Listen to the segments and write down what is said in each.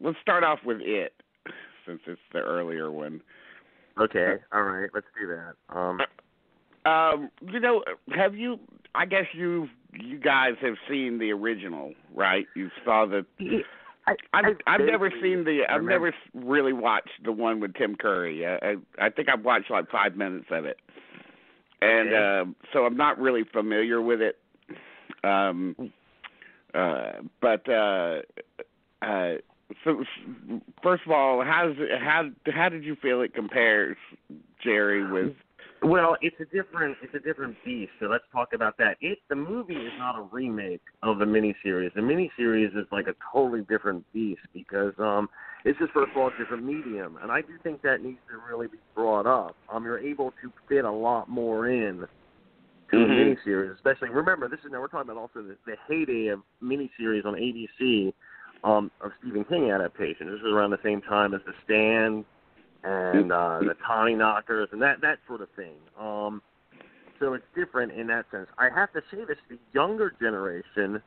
let's start off with it, since it's the earlier one. Okay, all right, let's do that. You know, have you? I guess you guys have seen the original, right? You saw the. I've never seen the. I've never really watched the one with Tim Curry. I think I've watched like 5 minutes of it, and so I'm not really familiar with it. But so first of all, how did you feel it compares, Jerry, with? Well, it's a different beast. So let's talk about that. The movie is not a remake of the miniseries. The miniseries is like a totally different beast because it's just first of all a different medium, and I do think that needs to really be brought up. You're able to fit a lot more in to the miniseries, especially. Remember, we're talking about also the heyday of miniseries on ABC of Stephen King adaptations. This was around the same time as The Stand and the Tommyknockers and that sort of thing. So it's different in that sense. I have to say this: the younger generation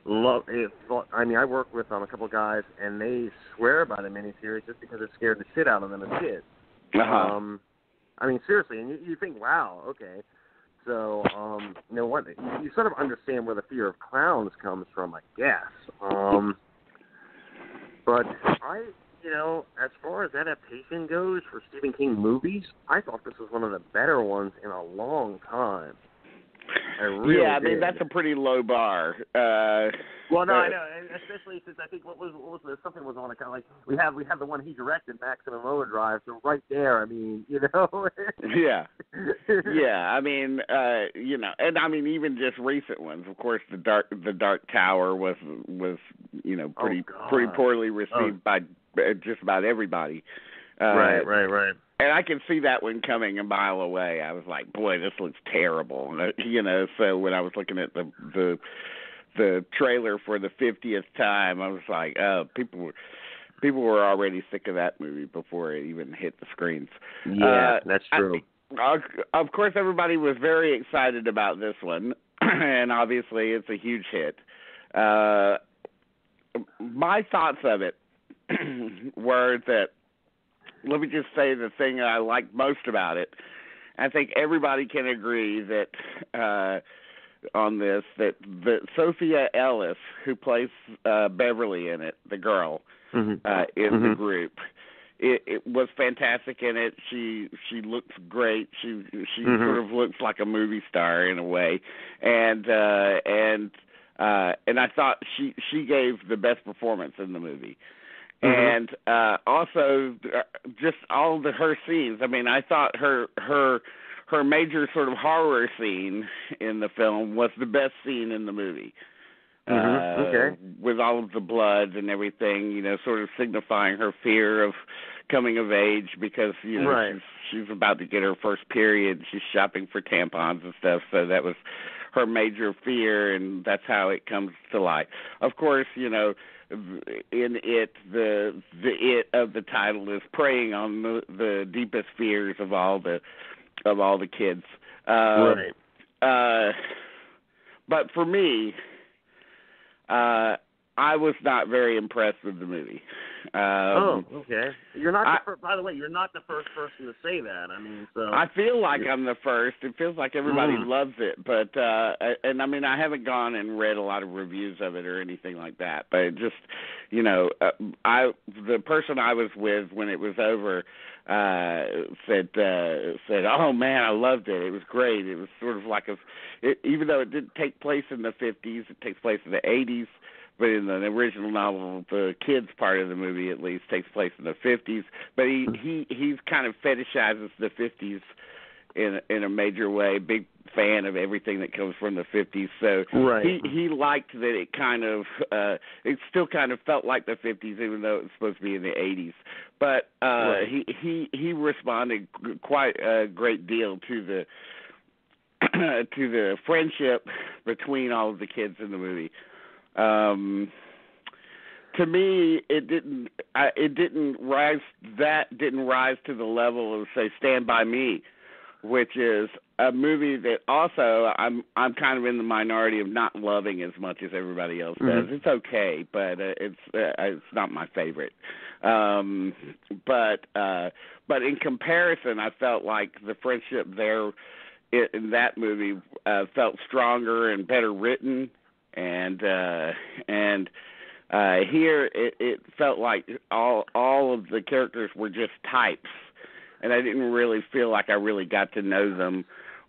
love it. I mean, I work with a couple of guys, and they swear by the miniseries just because it scared the shit out of them as kids. I mean, seriously, and you think, wow, okay. So, you know what? You sort of understand where the fear of clowns comes from, I guess. But as far as adaptation goes for Stephen King movies, I thought this was one of the better ones in a long time. I really I mean did. that's a pretty low bar. Well, no, I know, especially since I think what was something was on a kind of like we have the one he directed, Maximum Overdrive. So right there, I mean, Yeah. I mean, and I mean even just recent ones. Of course, the Dark Tower was pretty poorly received by just about everybody. Right. And I can see that one coming a mile away. I was like, boy, this looks terrible. So when I was looking at the trailer for the 50th time, I was like, oh, people were already sick of that movie before it even hit the screens. Yeah, that's true. Of course, everybody was very excited about this one, and obviously it's a huge hit. My thoughts of it were that, let me just say the thing that I like most about it. I think everybody can agree that on this that Sophia Ellis, who plays Beverly in it, the girl in the group, it was fantastic in it. She looks great. She sort of looks like a movie star in a way, and I thought she gave the best performance in the movie. And also, just all her scenes. I mean, I thought her major sort of horror scene in the film was the best scene in the movie. With all of the blood and everything, sort of signifying her fear of coming of age because, she's about to get her first period. She's shopping for tampons and stuff. So that was her major fear, and that's how it comes to light. Of course, in it, the it of the title is preying on the deepest fears of all the kids. But for me, I was not very impressed with the movie. Okay. You're not. By the way, you're not the first person to say that. I mean, so I feel like I'm the first. It feels like everybody loves it, but and I mean, I haven't gone and read a lot of reviews of it or anything like that. But it just, the person I was with when it was over said, "Oh man, I loved it. It was great. It was sort of like even though it didn't take place in the 50s, it takes place in the 80s." But in the original novel, the kids part of the movie at least takes place in the 50s. But he's kind of fetishizes the 50s in a major way. Big fan of everything that comes from the 50s. So he liked that it kind of it still kind of felt like the 50s, even though it was supposed to be in the 80s. But he responded quite a great deal to the to the friendship between all of the kids in the movie. To me, it didn't rise to the level of, say, Stand By Me, which is a movie that also I'm kind of in the minority of not loving as much as everybody else does. It's okay, but it's not my favorite. But in comparison, I felt like the friendship there in that movie felt stronger and better written, and here it felt like all of the characters were just types, and I didn't really feel like I really got to know them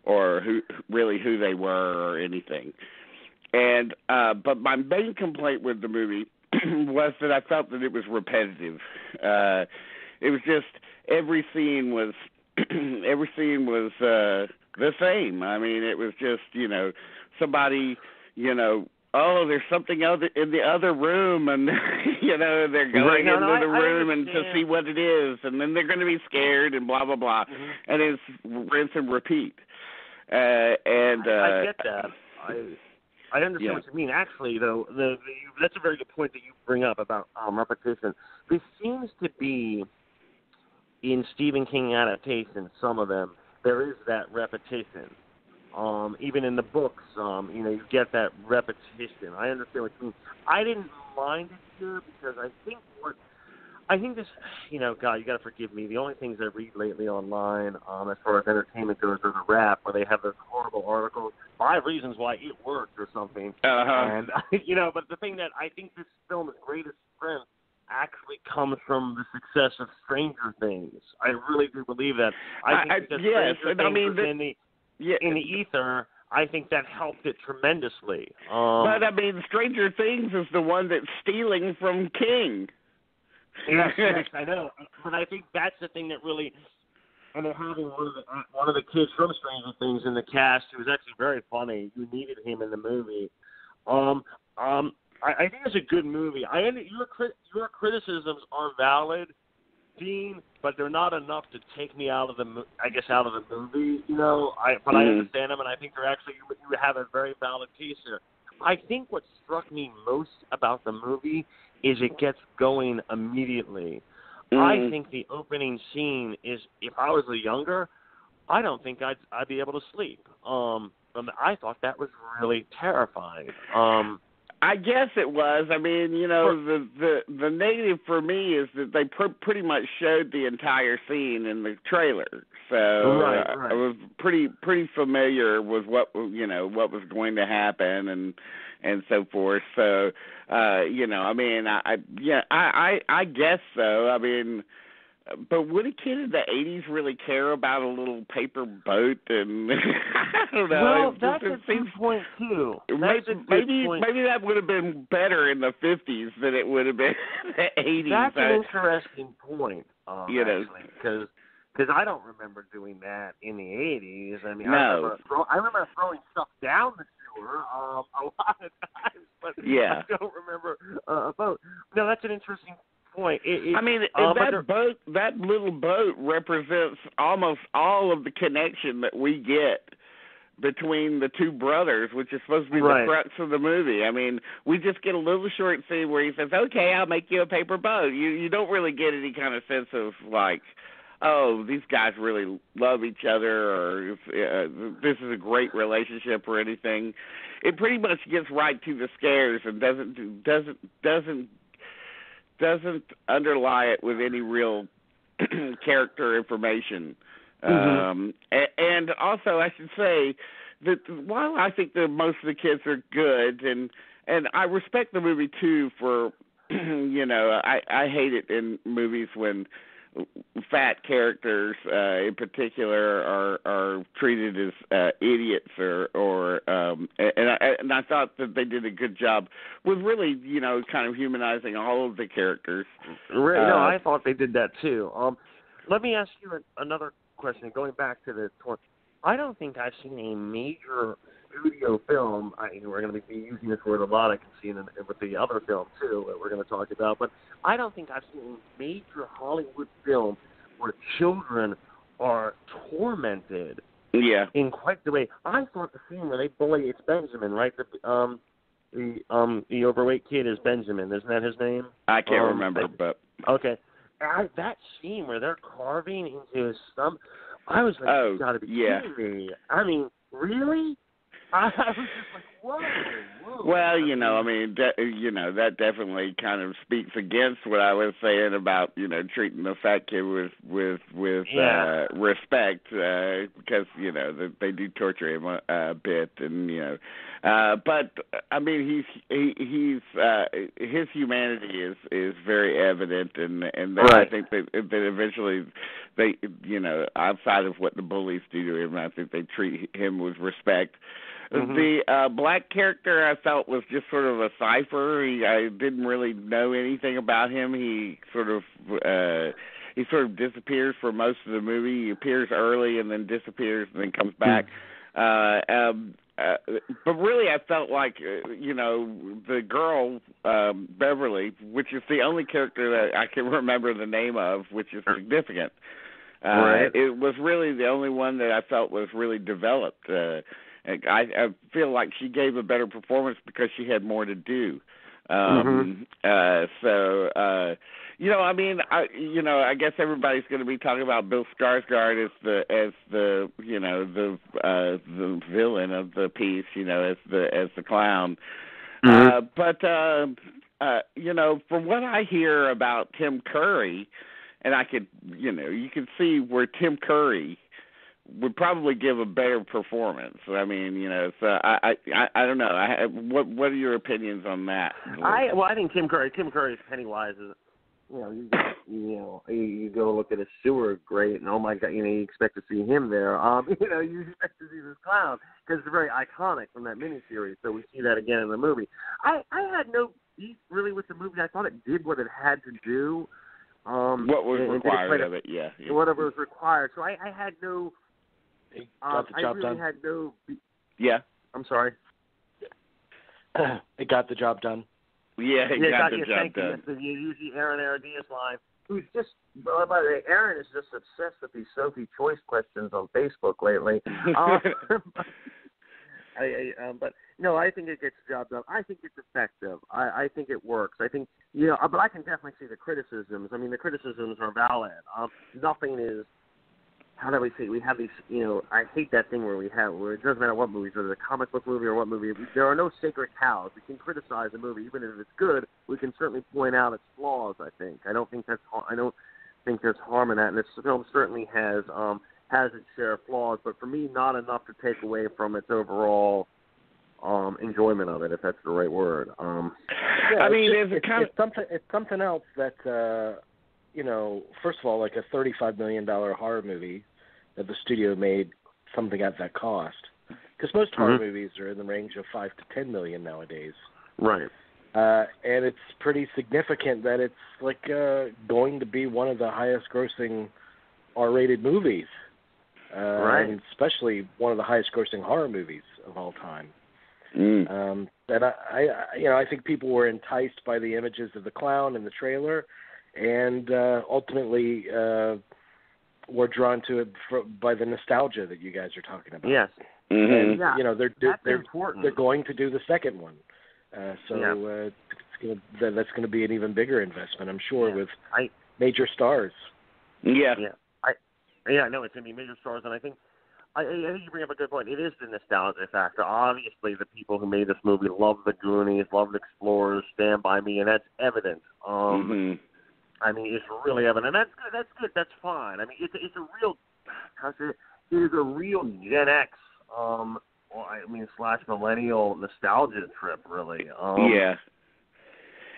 or who they were or anything. And but my main complaint with the movie was that I felt that it was repetitive. It was just every scene was the same. I mean, it was just, somebody, oh, there's something other in the other room, and they're going into the room and to see what it is, and then they're going to be scared and blah blah blah, and it's rinse and repeat. I get that. I understand what you mean. Actually, though, that's a very good point that you bring up about repetition. This seems to be in Stephen King adaptations. Some of them there is that repetition. Even in the books, you get that repetition. I understand what you mean. I didn't mind it here because I think this, God, you got to forgive me. The only things I read lately online, as far as entertainment goes, are the Wrap, where they have those horrible articles, 5 reasons why it worked or something. And but the thing that I think this film's greatest strength actually comes from the success of Stranger Things. I really do believe that. I think that Stranger Things in the ether, I think that helped it tremendously. But I mean, Stranger Things is the one that's stealing from King. Yes, I know. But I think that's the thing that really. And they're having one of the kids from Stranger Things in the cast, who was actually very funny. You needed him in the movie. I think it's a good movie. Your criticisms are valid, Dean, but they're not enough to take me out of the movie. But I understand them, and I think they're actually you have a very valid case here. I think what struck me most about the movie is it gets going immediately. I think the opening scene is, if I was younger, I don't think I'd be able to sleep. I thought that was really terrifying. I guess it was. I mean, the negative for me is that they pretty much showed the entire scene in the trailer, so I was pretty familiar with what was going to happen and so forth. So I mean, I guess so. I mean. But would a kid in the 80s really care about a little paper boat? And I don't know. Well, that's a good point, too. Maybe that would have been better in the 50s than it would have been in the 80s. That's an interesting point, actually, because I don't remember doing that in the 80s. I mean, no. I remember throwing stuff down the sewer a lot of times, but I don't remember a boat. No, that's an interesting point. That little boat represents almost all of the connection that we get between the two brothers, which is supposed to be the crux of the movie. I mean, we just get a little short scene where he says, "Okay, I'll make you a paper boat." You don't really get any kind of sense of like, oh, these guys really love each other, or this is a great relationship or anything. It pretty much gets right to the scares and doesn't underlie it with any real character information. And also, I should say that while I think that most of the kids are good, and I respect the movie too for, I hate it in movies when fat characters in particular are treated as idiots and I thought that they did a good job with really kind of humanizing all of the characters. I thought they did that too. Let me ask you another question. Going back to the I don't think I've seen a major studio film. We're going to be using this word a lot. I can see it with the other film too that we're going to talk about. But I don't think I've seen a major Hollywood film where children are tormented. Yeah. In quite the way. I thought the scene where they bully, it's Benjamin, right? The overweight kid is Benjamin. Isn't that his name? I can't remember, but okay. That scene where they're carving into his stomach. I was like, oh, you got to be yeah. kidding me. I mean, really? I was just like, whoa. Well, that definitely kind of speaks against what I was saying about, treating the fat kid with respect, because, they do torture him a bit, and, but I mean, he's his humanity is very evident, and right. I think that eventually they, outside of what the bullies do to him, I think they treat him with respect. Mm-hmm. The black character I felt was just sort of a cipher. I didn't really know anything about him. He sort of disappears for most of the movie. He appears early and then disappears and then comes back. But really, I felt like, the girl, Beverly, which is the only character that I can remember the name of, which is significant. Right. It was really the only one that I felt was really developed. I feel like she gave a better performance because she had more to do. I guess everybody's going to be talking about Bill Skarsgård as the villain of the piece, as the clown. But from what I hear about Tim Curry, and I could, you can see where Tim Curry would probably give a better performance. I mean, so I don't know. What are your opinions on that? I think Tim Curry's Pennywise is, you go look at a sewer grate, and oh my God, you expect to see him there. You expect to see this clown because it's very iconic from that miniseries. So we see that again in the movie. I had no beef really with the movie. I thought it did what it had to do. What was required of it? Yeah. Whatever was required. So I had no. It got the job done. Had no. Yeah. I'm sorry. It got the job done. Yeah, it got the job done. You use the Aaron Aradias line, who's just, by the way, Aaron is just obsessed with these Sophie Choice questions on Facebook lately. But no, I think it gets the job done. I think it's effective. I think it works. I think, but I can definitely see the criticisms. I mean, the criticisms are valid. Nothing is. How do we say? We have these, I hate that thing where it doesn't matter what movies, whether it's a comic book movie or what movie, there are no sacred cows. We can criticize a movie, even if it's good, we can certainly point out its flaws, I think. I don't think there's harm in that, and this film certainly has its share of flaws, but for me, not enough to take away from its overall enjoyment of it, if that's the right word. I mean, it's something else that, first of all, like a $35 million horror movie that the studio made something at that cost. Because most horror movies are in the range of $5 to $10 million nowadays. Right. And it's pretty significant that it's like going to be one of the highest grossing R-rated movies. Right. And especially one of the highest grossing horror movies of all time. And I think people were enticed by the images of the clown in the trailer, and ultimately were drawn to it by the nostalgia that you guys are talking about. Yes. And, important. They're going to do the second one. That's going to be an even bigger investment, I'm sure, with major stars. Yeah. Yeah. No, it's going to be major stars, and I think you bring up a good point. It is the nostalgia factor. Obviously, the people who made this movie loved the Goonies, loved Explorers, Stand By Me, and that's evident. I mean, it's really evident. And that's good. That's fine. I mean, it's a real, it is a real Gen X, / millennial nostalgia trip, really. Yeah.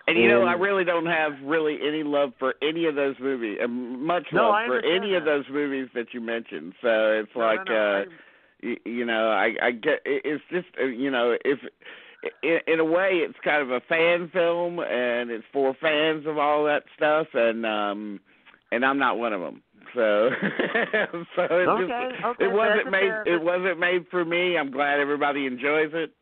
And, I really don't have any love for any of those movies, much love for any of those movies that you mentioned. So it's I get, it's just, if, in a way, it's kind of a fan film, and it's for fans of all that stuff, and I'm not one of them. So, it wasn't made for me. I'm glad everybody enjoys it.